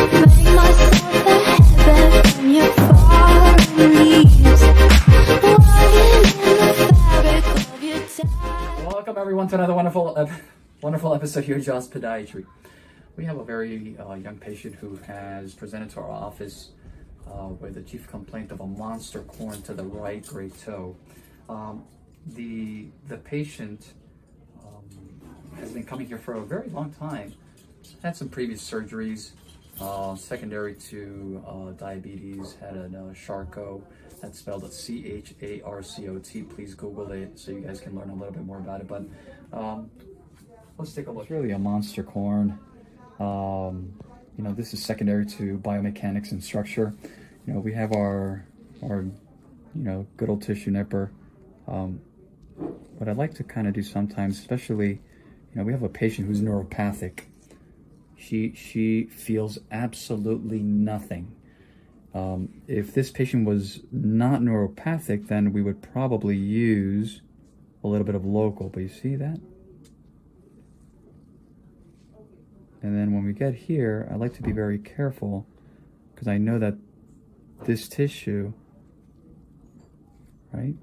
Make myself a heaven from your fallen leaves. Walking in the fabric of your time. Welcome everyone to another wonderful episode here at Jaws Podiatry. We have a very young patient who has presented to our office with a chief complaint of a monster corn to the right great toe. The patient has been coming here for a very long time. Had some previous surgeries, secondary to diabetes. Had a Charcot. That's spelled C-H-A-R-C-O-T. Please Google it so you guys can learn a little bit more about it. But let's take a look. It's really a monster corn. This is secondary to biomechanics and structure. We have our good old tissue nipper. What I'd like to kind of do sometimes, especially, we have a patient who's neuropathic. She feels absolutely nothing. If this patient was not neuropathic, then we would probably use a little bit of local, but you see that? And then when we get here, I like to be very careful because I know that this tissue, right,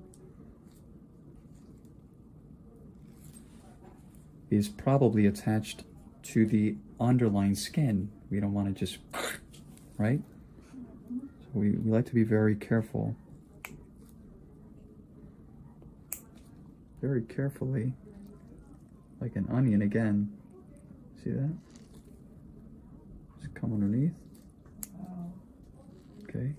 is probably attached to the underlying skin. We don't want to just, right? So we like to be very careful. Very carefully, like an onion again. See that? Just come underneath. Okay.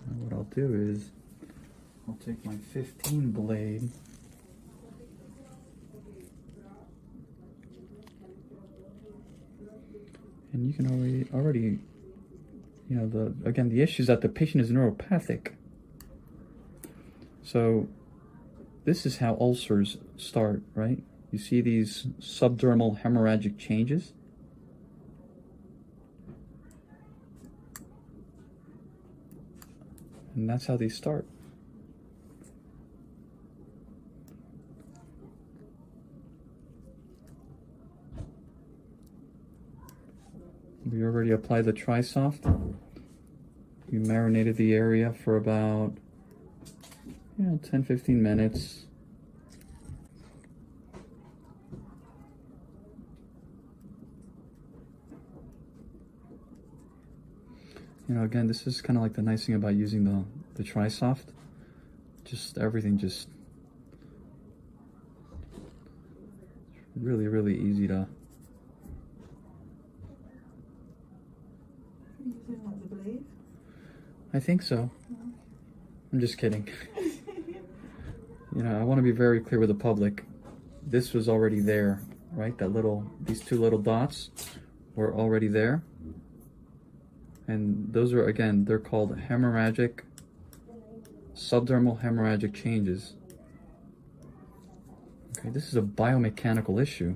And what I'll do is I'll take my 15 blade and you can already the issue is that the patient is neuropathic. So this is how ulcers start, right? You see these subdermal hemorrhagic changes. And that's how they start. We already applied the Tri-Soft. We marinated the area for about 10-15 minutes. Again, this is kind of like the nice thing about using the Tri-Soft. Just everything just really, really easy to. Using what, the blade? I think so. I'm just kidding. I want to be very clear with the public. This was already there, right? These two little dots were already there. And those are, again, they're called subdermal hemorrhagic changes. Okay, this is a biomechanical issue.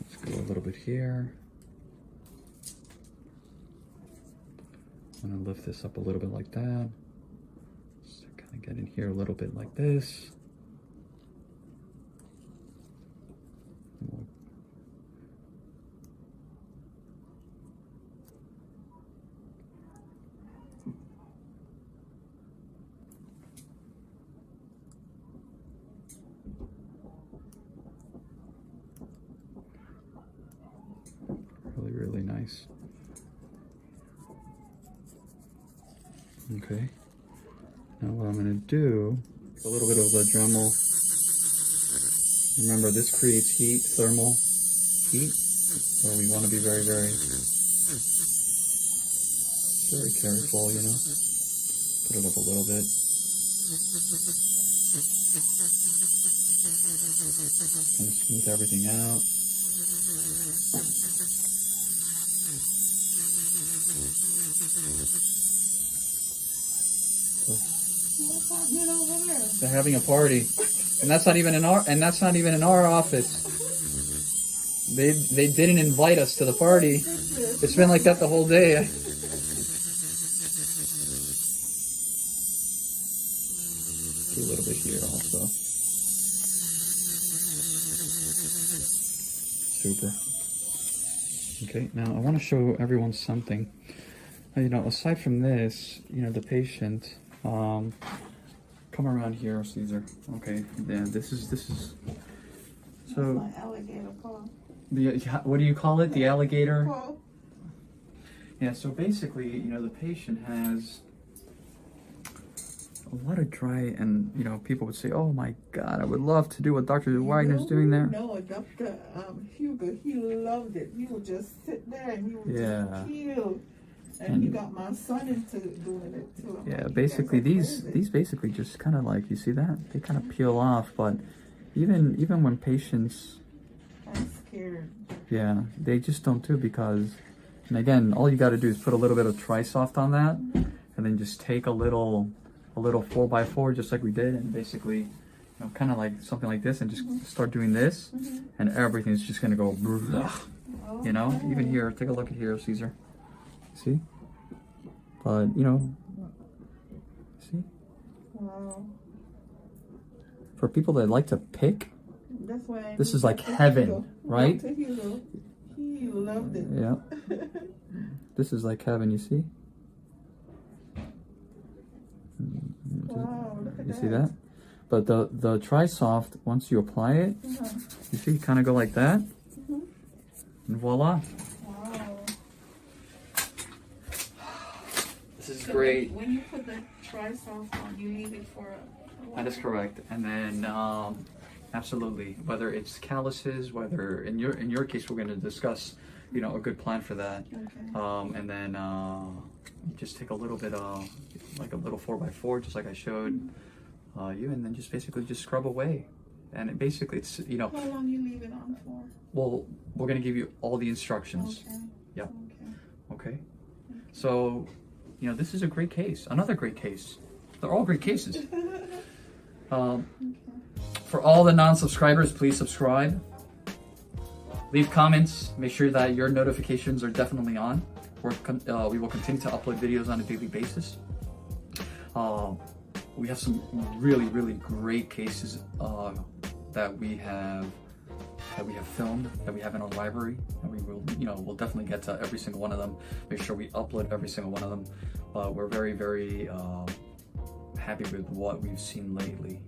Let's go a little bit here. I'm gonna lift this up a little bit like that. Just kind of get in here a little bit like this. Really nice. Okay. Now what I'm going to do, a little bit of the Dremel. Remember, this creates heat, thermal heat. So we want to be very, very careful, Put it up a little bit. Kind of smooth everything out. What's happening over there? They're having a party, and that's not even in our office. They didn't invite us to the party. It's been like that the whole day. Do a little bit here also. Super. Okay, now I want to show everyone something. You know, aside from this, you know, the patient, come around here, Caesar. Okay, yeah, this is so. My alligator paw. What do you call it? The alligator? Paw. Yeah, so basically, you know, the patient has a lot of dry, and, you know, people would say, oh my God, I would love to do what Dr. Wagner's doing there. No, Dr. Hugo, he loved it. He would just sit there and he would just peel. And he got my son into doing it too. I'm Yeah, like, basically "You guys are crazy." these basically just kind of like, you see that? They kind of peel off, but even when patients, I'm scared. yeah, they just don't do it because, and again, all you got to do is put a little bit of Trisoft on that, and then just take a little 4x4 just like we did, and basically, you know, kind of like something like this, and just start doing this, and everything's just gonna go, you know. Even here, take a look at here, Caesar. See? But you know, see? Wow. For people that like to pick, That's why this is like heaven, right? Dr. Hugo, he loved it. Yeah. This is like heaven, you see? Wow, look at You that. see that? But the Trisoft, once you apply it, you see, you kind of go like that, and voila. Wow. This is So great. When you put the Trisoft on, you leave it for a That is correct. And then, absolutely, whether it's calluses, whether in your case, we're going to discuss, you know, a good plan for that. Okay. And then you just take a little bit of, like a little 4x4, just like I showed you, and then just basically just scrub away. And it basically, it's, you know, How long you leave it on for? well, we're going to give you all the instructions. Okay. Yep. Okay. Okay. So, you know, this is a great case. Another great case. They're all great cases. For all the non-subscribers, please subscribe. Leave comments. Make sure that your notifications are definitely on. We will continue to upload videos on a daily basis. We have some really, really great cases that we have filmed, that we have in our library, and we will, you know, we'll definitely get to every single one of them. Make sure we upload every single one of them. But we're very, very happy with what we've seen lately.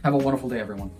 Have a wonderful day, everyone.